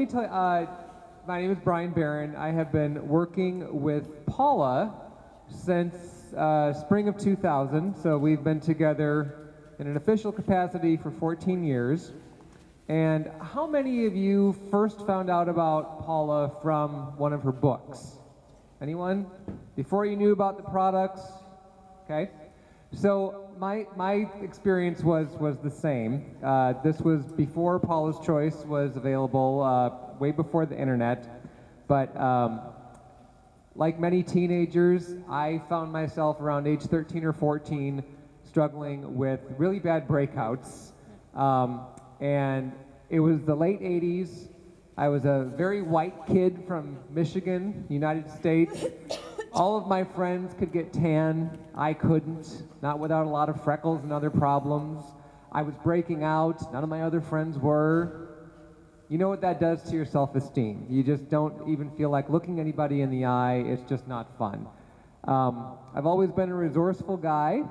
me tell you, my name is Barron. I have been working with Paula since spring of 2000, so we've been together in an official capacity for 14 years. And how many of you first found out about Paula from one of her books? Anyone? Before you knew about the products? Okay. So my experience was the same. This was before Paula's Choice was available, way before the internet. But like many teenagers, I found myself around age 13 or 14 struggling with really bad breakouts. And it was the late 80s. I was a very white kid from Michigan, United States. All of my friends could get tan. I couldn't, not without a lot of freckles and other problems. I was breaking out. None of my other friends were. You know what that does to your self-esteem. You just don't even feel like looking anybody in the eye. It's just not fun. I've always been a resourceful guy,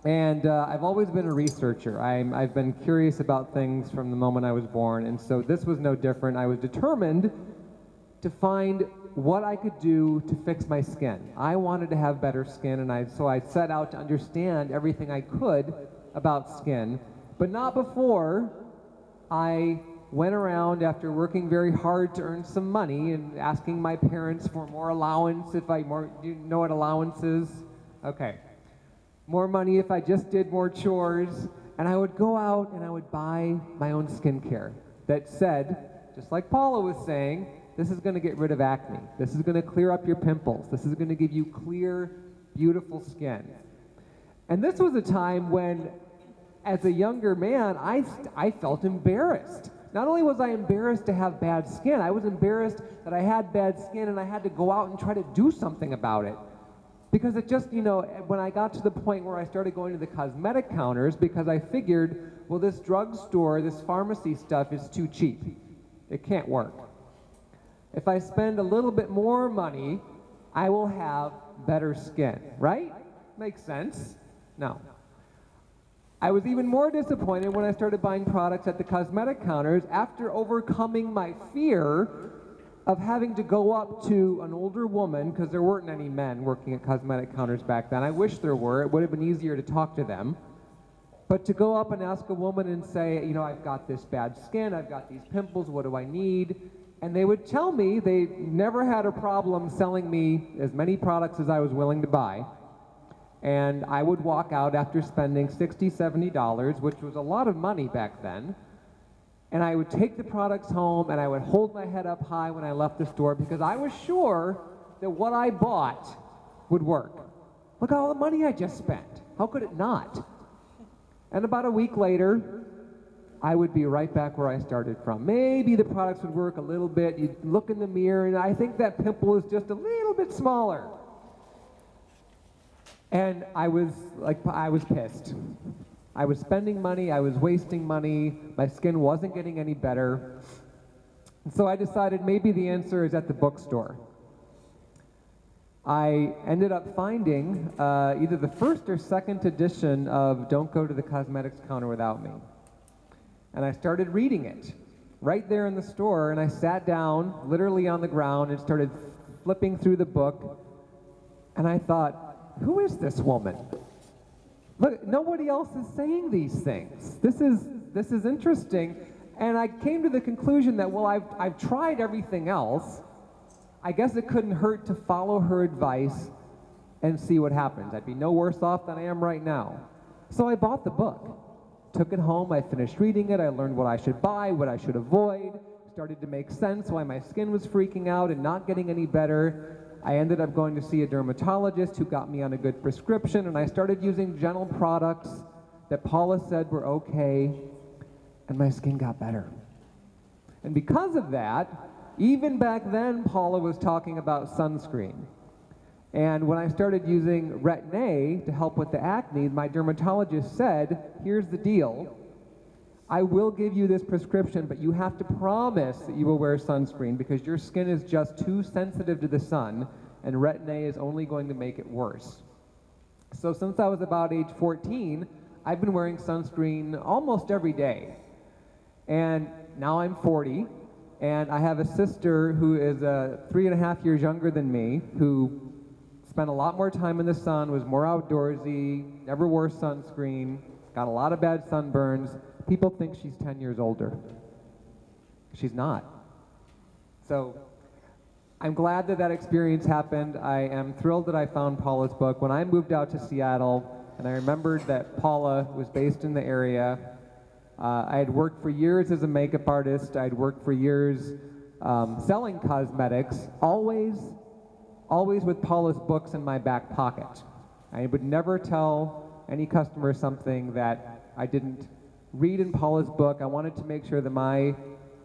and I've always been a researcher. I've been curious about things from the moment I was born, and so this was no different. I was determined to find what I could do to fix my skin. I wanted to have better skin, and so I set out to understand everything I could about skin, but not before I went around after working very hard to earn some money and asking my parents for more allowance do you know what allowance is? Okay. More money if I just did more chores, and I would go out and I would buy my own skincare that said, just like Paula was saying, this is going to get rid of acne. This is going to clear up your pimples. This is going to give you clear, beautiful skin. And this was a time when, as a younger man, I felt embarrassed. Not only was I embarrassed to have bad skin, I was embarrassed that I had bad skin and I had to go out and try to do something about it. Because it just, you know, when I got to the point where I started going to the cosmetic counters, because I figured, well, this drugstore, this pharmacy stuff is too cheap. It can't work. If I spend a little bit more money, I will have better skin, right? Makes sense? No. I was even more disappointed when I started buying products at the cosmetic counters after overcoming my fear of having to go up to an older woman, because there weren't any men working at cosmetic counters back then. I wish there were. It would have been easier to talk to them. But to go up and ask a woman and say, you know, I've got this bad skin, I've got these pimples, what do I need? And they would tell me they never had a problem selling me as many products as I was willing to buy. And I would walk out after spending $60, $70, which was a lot of money back then. And I would take the products home and I would hold my head up high when I left the store because I was sure that what I bought would work. Look at all the money I just spent. How could it not? And about a week later, I would be right back where I started from. Maybe the products would work a little bit. You'd look in the mirror and I think that pimple is just a little bit smaller. And I was pissed. I was spending money, I was wasting money, my skin wasn't getting any better. And so I decided maybe the answer is at the bookstore. I ended up finding either the first or second edition of Don't Go to the Cosmetics Counter Without Me. And I started reading it right there in the store, and I sat down literally on the ground and started flipping through the book, and I thought, who is this woman? Look, nobody else is saying these things. This is interesting. And I came to the conclusion that, well, I've tried everything else. I guess it couldn't hurt to follow her advice and see what happens. I'd be no worse off than I am right now. So I bought the book, took it home, I finished reading it, I learned what I should buy, what I should avoid, started to make sense why my skin was freaking out and not getting any better. I ended up going to see a dermatologist who got me on a good prescription, and I started using gentle products that Paula said were okay, and my skin got better. And because of that, even back then, Paula was talking about sunscreen. And when I started using Retin-A to help with the acne, my dermatologist said, here's the deal. I will give you this prescription, but you have to promise that you will wear sunscreen because your skin is just too sensitive to the sun, and Retin-A is only going to make it worse. So since I was about age 14, I've been wearing sunscreen almost every day. And now I'm 40, And I have a sister who is 3.5 years younger than me, who spent a lot more time in the sun, was more outdoorsy, never wore sunscreen, got a lot of bad sunburns. People think she's 10 years older. She's not. So I'm glad that that experience happened. I am thrilled that I found Paula's book. When I moved out to Seattle, and I remembered that Paula was based in the area, I had worked for years as a makeup artist. I'd worked for years selling cosmetics, always with Paula's books in my back pocket. I would never tell any customer something that I didn't read in Paula's book. I wanted to make sure that my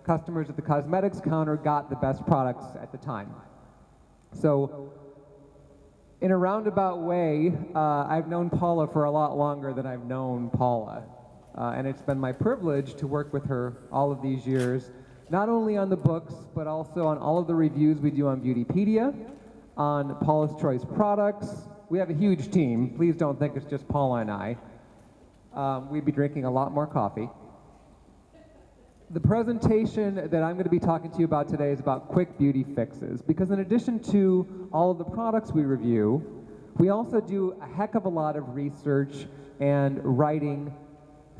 customers at the cosmetics counter got the best products at the time. So in a roundabout way, I've known Paula for a lot longer than I've known Paula. And it's been my privilege to work with her all of these years, not only on the books, but also on all of the reviews we do on Beautypedia, on Paula's Choice products. We have a huge team. Please don't think it's just Paula and I. We'd be drinking a lot more coffee. The presentation that I'm going to be talking to you about today is about quick beauty fixes, because in addition to all of the products we review, we also do a heck of a lot of research and writing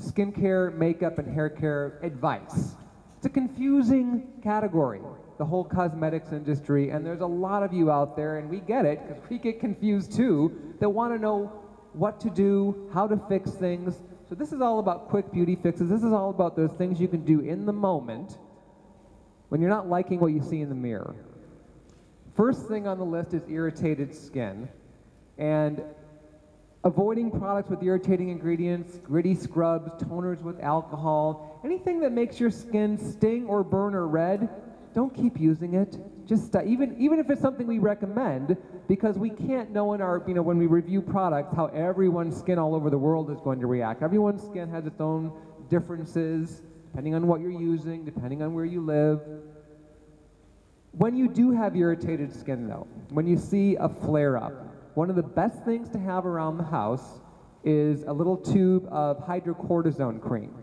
skincare, makeup, and hair care advice. It's a confusing category, the whole cosmetics industry, and there's a lot of you out there, and we get it, because we get confused too, that want to know what to do, how to fix things. So this is all about quick beauty fixes. This is all about those things you can do in the moment when you're not liking what you see in the mirror. First thing on the list is irritated skin. And avoiding products with irritating ingredients, gritty scrubs, toners with alcohol, anything that makes your skin sting or burn or red, don't keep using it. Just even if it's something we recommend, because we can't know in our, when we review products how everyone's skin all over the world is going to react. Everyone's skin has its own differences, depending on what you're using, depending on where you live. When you do have irritated skin though, when you see a flare-up, one of the best things to have around the house is a little tube of hydrocortisone cream.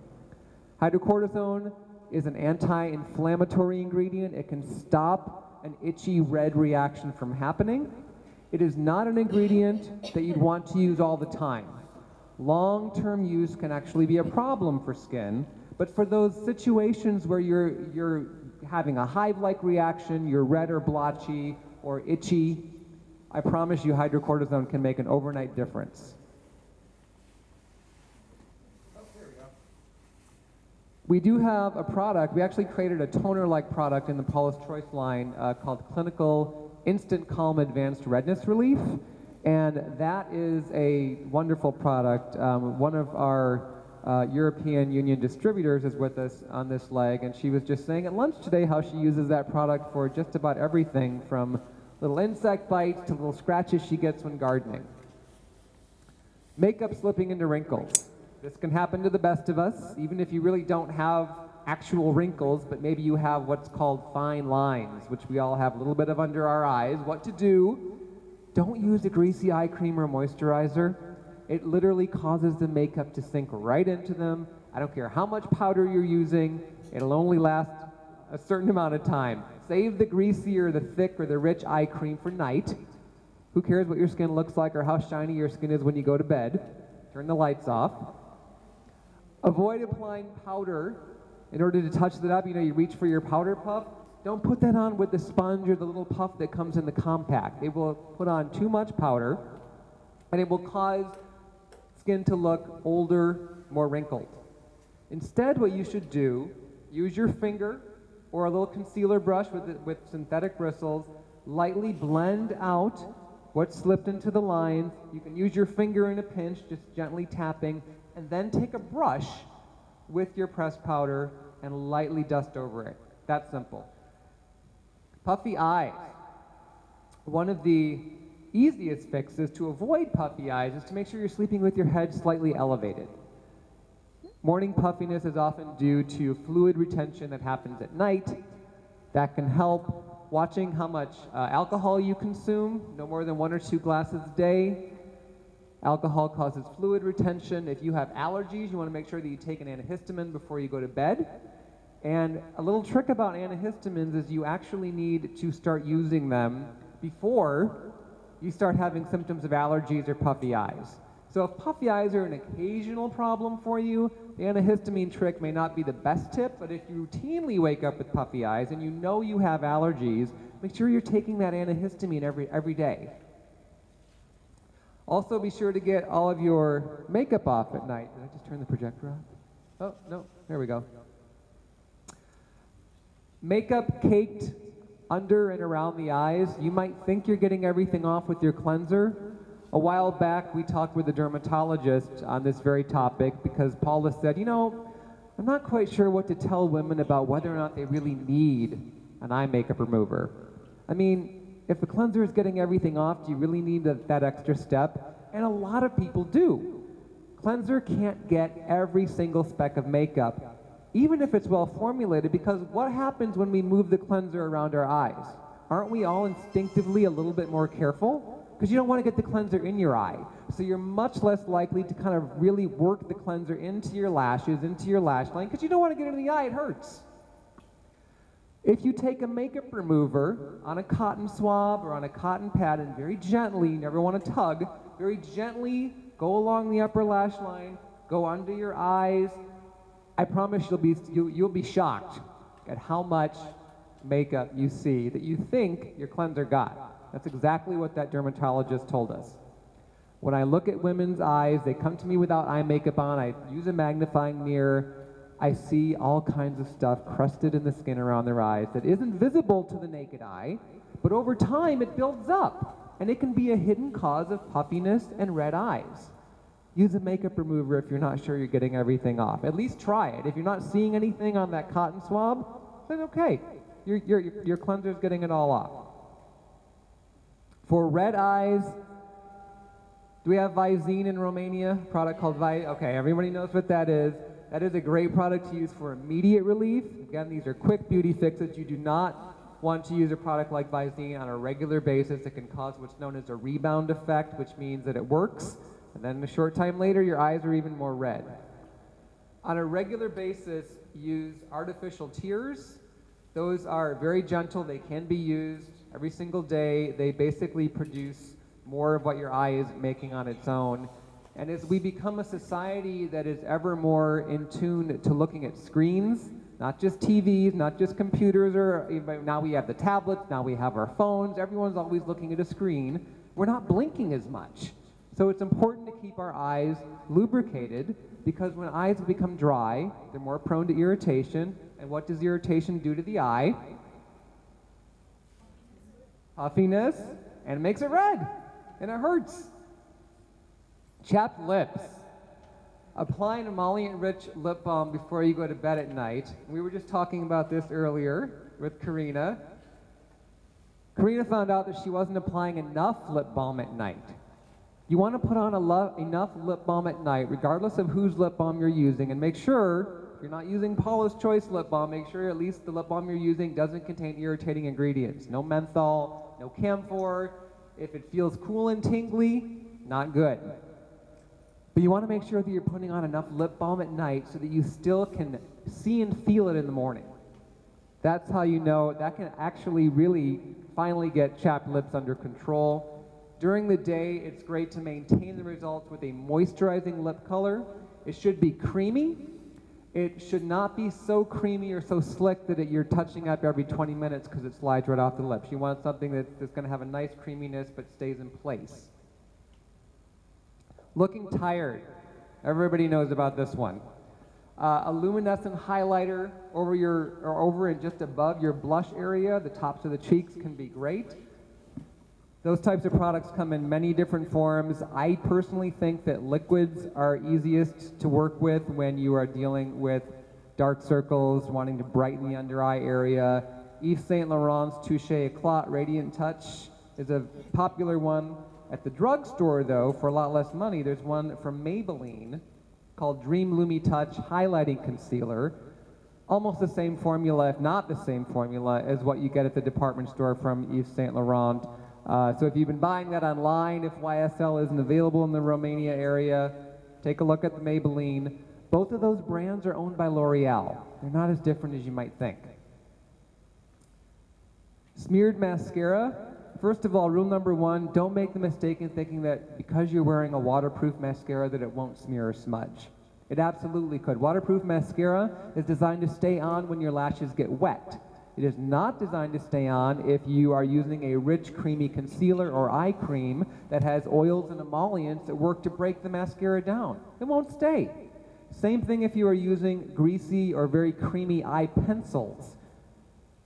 Hydrocortisone is an anti-inflammatory ingredient. It can stop an itchy red reaction from happening. It is not an ingredient that you'd want to use all the time. Long-term use can actually be a problem for skin, but for those situations where you're having a hive-like reaction, you're red or blotchy or itchy, I promise you hydrocortisone can make an overnight difference. We do have a product, we actually created a toner-like product in the Paula's Choice line called Clinical Instant Calm Advanced Redness Relief, and that is a wonderful product. One of our European Union distributors is with us on this leg, and she was just saying at lunch today how she uses that product for just about everything from little insect bites to little scratches she gets when gardening. Makeup slipping into wrinkles. This can happen to the best of us, even if you really don't have actual wrinkles, but maybe you have what's called fine lines, which we all have a little bit of under our eyes. What to do? Don't use a greasy eye cream or moisturizer. It literally causes the makeup to sink right into them. I don't care how much powder you're using, it'll only last a certain amount of time. Save the greasy or the thick or the rich eye cream for night. Who cares what your skin looks like or how shiny your skin is when you go to bed? Turn the lights off. Avoid applying powder in order to touch it up. You reach for your powder puff. Don't put that on with the sponge or the little puff that comes in the compact. It will put on too much powder, and it will cause skin to look older, more wrinkled. Instead, what you should do, use your finger or a little concealer brush with synthetic bristles, lightly blend out what's slipped into the lines. You can use your finger in a pinch, just gently tapping, and then take a brush with your pressed powder and lightly dust over it. That simple. Puffy eyes. One of the easiest fixes to avoid puffy eyes is to make sure you're sleeping with your head slightly elevated. Morning puffiness is often due to fluid retention that happens at night. That can help. Watching how much alcohol you consume, no more than 1 or 2 glasses a day. Alcohol causes fluid retention. If you have allergies, you want to make sure that you take an antihistamine before you go to bed. And a little trick about antihistamines is you actually need to start using them before you start having symptoms of allergies or puffy eyes. So if puffy eyes are an occasional problem for you, the antihistamine trick may not be the best tip, but if you routinely wake up with puffy eyes and you know you have allergies, make sure you're taking that antihistamine every day. Also be sure to get all of your makeup off at night. Did I just turn the projector off? Oh, no, there we go. Makeup caked under and around the eyes. You might think you're getting everything off with your cleanser. A while back, we talked with a dermatologist on this very topic because Paula said, you know, I'm not quite sure what to tell women about whether or not they really need an eye makeup remover. I mean, if the cleanser is getting everything off, do you really need that extra step? And a lot of people do. Cleanser can't get every single speck of makeup, even if it's well formulated, because what happens when we move the cleanser around our eyes? Aren't we all instinctively a little bit more careful? Because you don't want to get the cleanser in your eye. So you're much less likely to kind of really work the cleanser into your lashes, into your lash line, because you don't want to get it in the eye, it hurts. If you take a makeup remover on a cotton swab or on a cotton pad and very gently, you never want to tug, very gently go along the upper lash line, go under your eyes, I promise you'll be shocked at how much makeup you see that you think your cleanser got. That's exactly what that dermatologist told us. When I look at women's eyes, they come to me without eye makeup on, I use a magnifying mirror, I see all kinds of stuff crusted in the skin around their eyes that isn't visible to the naked eye, but over time it builds up, and it can be a hidden cause of puffiness and red eyes. Use a makeup remover if you're not sure you're getting everything off. At least try it. If you're not seeing anything on that cotton swab, then okay, your cleanser's getting it all off. For red eyes, do we have Visine in Romania? A product called Visine. Okay, everybody knows what that is. That is a great product to use for immediate relief. Again, these are quick beauty fixes. You do not want to use a product like Visine on a regular basis. It can cause what's known as a rebound effect, which means that it works, and then a short time later, your eyes are even more red. On a regular basis, use artificial tears. Those are very gentle. They can be used every single day. They basically produce more of what your eye is making on its own. And as we become a society that is ever more in tune to looking at screens, not just TVs, not just computers, or now we have the tablets, now we have our phones, everyone's always looking at a screen, we're not blinking as much. So it's important to keep our eyes lubricated, because when eyes become dry, they're more prone to irritation. And what does irritation do to the eye? Puffiness, and it makes it red, and it hurts. Chapped lips. Apply an emollient-rich lip balm before you go to bed at night. We were just talking about this earlier with Karina. Karina found out that she wasn't applying enough lip balm at night. You want to put on enough lip balm at night, regardless of whose lip balm you're using, and make sure, if you're not using Paula's Choice lip balm, make sure at least the lip balm you're using doesn't contain irritating ingredients. No menthol, no camphor. If it feels cool and tingly, not good. But you want to make sure that you're putting on enough lip balm at night so that you still can see and feel it in the morning. That's how you know that can actually really finally get chapped lips under control. During the day, it's great to maintain the results with a moisturizing lip color. It should be creamy. It should not be so creamy or so slick that you're touching up every 20 minutes because it slides right off the lips. You want something that's going to have a nice creaminess but stays in place. Looking tired. Everybody knows about this one. A luminescent highlighter over and just above your blush area, the tops of the cheeks, can be great. Those types of products come in many different forms. I personally think that liquids are easiest to work with when you are dealing with dark circles, wanting to brighten the under eye area. Yves Saint Laurent's Touche Eclat Radiant Touch is a popular one. At the drugstore, though, for a lot less money, there's one from Maybelline called Dream Lumi Touch Highlighting Concealer. Almost the same formula, if not the same formula, as what you get at the department store from Yves Saint Laurent. So if you've been buying that online, if YSL isn't available in the Romania area, take a look at the Maybelline. Both of those brands are owned by L'Oreal. They're not as different as you might think. Smeared mascara. First of all, rule number one, don't make the mistake in thinking that because you're wearing a waterproof mascara that it won't smear or smudge. It absolutely could. Waterproof mascara is designed to stay on when your lashes get wet. It is not designed to stay on if you are using a rich, creamy concealer or eye cream that has oils and emollients that work to break the mascara down. It won't stay. Same thing if you are using greasy or very creamy eye pencils.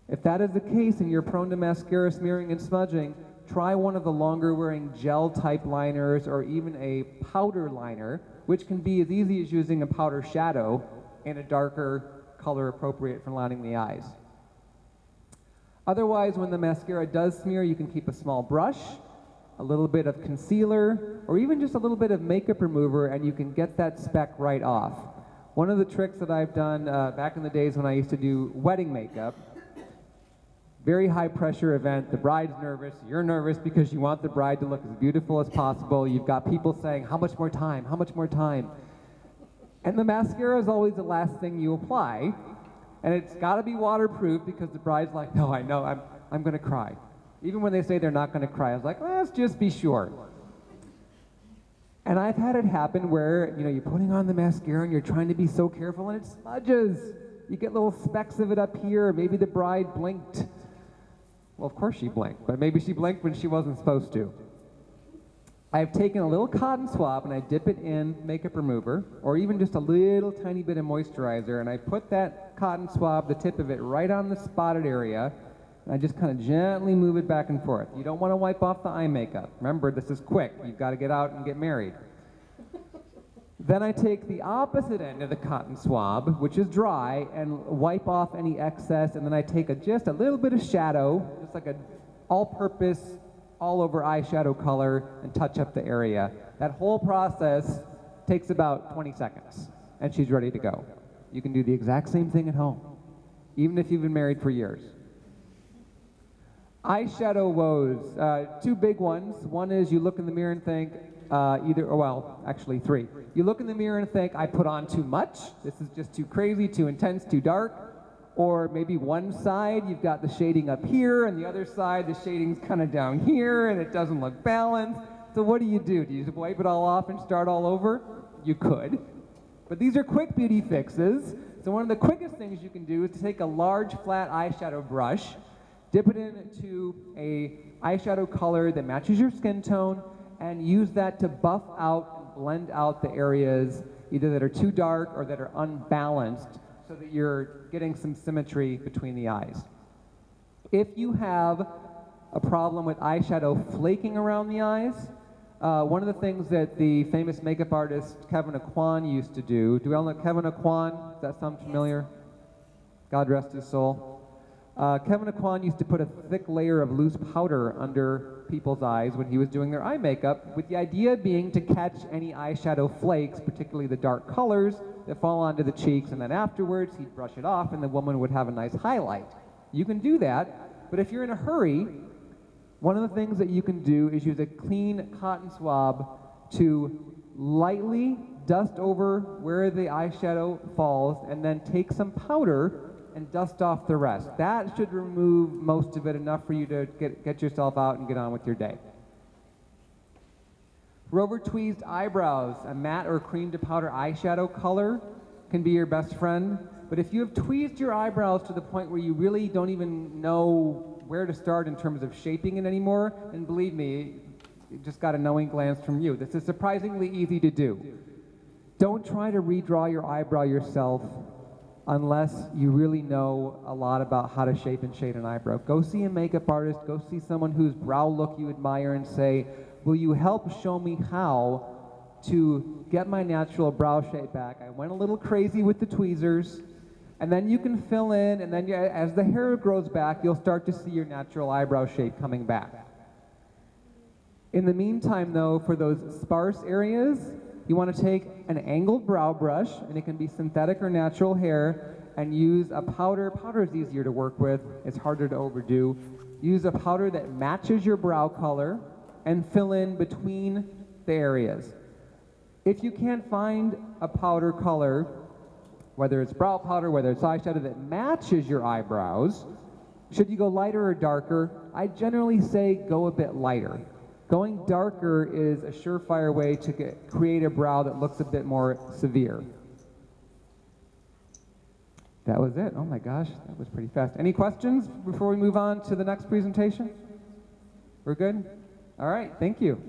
If that is the case and you're prone to mascara smearing and smudging, try one of the longer wearing gel type liners or even a powder liner, which can be as easy as using a powder shadow in a darker color appropriate for lining the eyes. Otherwise, when the mascara does smear, you can keep a small brush, a little bit of concealer, or even just a little bit of makeup remover, and you can get that speck right off. One of the tricks that I've done back in the days when I used to do wedding makeup, very high pressure event, the bride's nervous, you're nervous because you want the bride to look as beautiful as possible, you've got people saying, how much more time, how much more time? And the mascara is always the last thing you apply, and it's got to be waterproof because the bride's like, no, I know, I'm going to cry. Even when they say they're not going to cry, I was like, let's just be sure. And I've had it happen where, you know, you're putting on the mascara and you're trying to be so careful and it smudges. You get little specks of it up here. Maybe the bride blinked. Well, of course she blinked, but maybe she blinked when she wasn't supposed to. I've taken a little cotton swab and I dip it in makeup remover, or even just a little tiny bit of moisturizer, and I put that cotton swab, the tip of it, right on the spotted area, and I just kind of gently move it back and forth. You don't want to wipe off the eye makeup. Remember, this is quick. You've got to get out and get married. Then I take the opposite end of the cotton swab, which is dry, and wipe off any excess, and then I take just a little bit of shadow, just like an all-purpose, all-over eyeshadow color, and touch up the area. That whole process takes about 20 seconds, and she's ready to go. You can do the exact same thing at home, even if you've been married for years. Eyeshadow woes, two big ones. One is you look in the mirror and think, actually three. You look in the mirror and think, I put on too much. This is just too crazy, too intense, too dark. Or maybe one side, you've got the shading up here, and the other side, the shading's kind of down here, and it doesn't look balanced. So what do? Do you just wipe it all off and start all over? You could. But these are quick beauty fixes. So one of the quickest things you can do is to take a large flat eyeshadow brush, dip it into a eyeshadow color that matches your skin tone, and use that to buff out and blend out the areas either that are too dark or that are unbalanced so that you're getting some symmetry between the eyes. If you have a problem with eyeshadow flaking around the eyes, one of the things that the famous makeup artist Kevin Aucoin used to do we all know Kevin Aucoin? Does that sound familiar? God rest his soul. Kevin Aucoin used to put a thick layer of loose powder under people's eyes when he was doing their eye makeup, with the idea being to catch any eyeshadow flakes, particularly the dark colors, that fall onto the cheeks, and then afterwards he'd brush it off and the woman would have a nice highlight. You can do that, but if you're in a hurry, one of the things that you can do is use a clean cotton swab to lightly dust over where the eyeshadow falls and then take some powder and dust off the rest. That should remove most of it, enough for you to get yourself out and get on with your day. Rover tweezed eyebrows, a matte or cream to powder eyeshadow color can be your best friend. But if you have tweezed your eyebrows to the point where you really don't even know where to start in terms of shaping it anymore, and believe me, you just got a knowing glance from you. This is surprisingly easy to do. Don't try to redraw your eyebrow yourself unless you really know a lot about how to shape and shade an eyebrow. Go see a makeup artist, go see someone whose brow look you admire and say, will you help show me how to get my natural brow shape back? I went a little crazy with the tweezers, and then you can fill in, and then as the hair grows back, you'll start to see your natural eyebrow shape coming back. In the meantime though, for those sparse areas, you want to take an angled brow brush, and it can be synthetic or natural hair, and use a powder. Powder is easier to work with, it's harder to overdo. Use a powder that matches your brow color and fill in between the areas. If you can't find a powder color, whether it's brow powder, whether it's eyeshadow that matches your eyebrows, should you go lighter or darker? I generally say go a bit lighter. Going darker is a surefire way to create a brow that looks a bit more severe. That was it. Oh my gosh, that was pretty fast. Any questions before we move on to the next presentation? We're good? All right, thank you.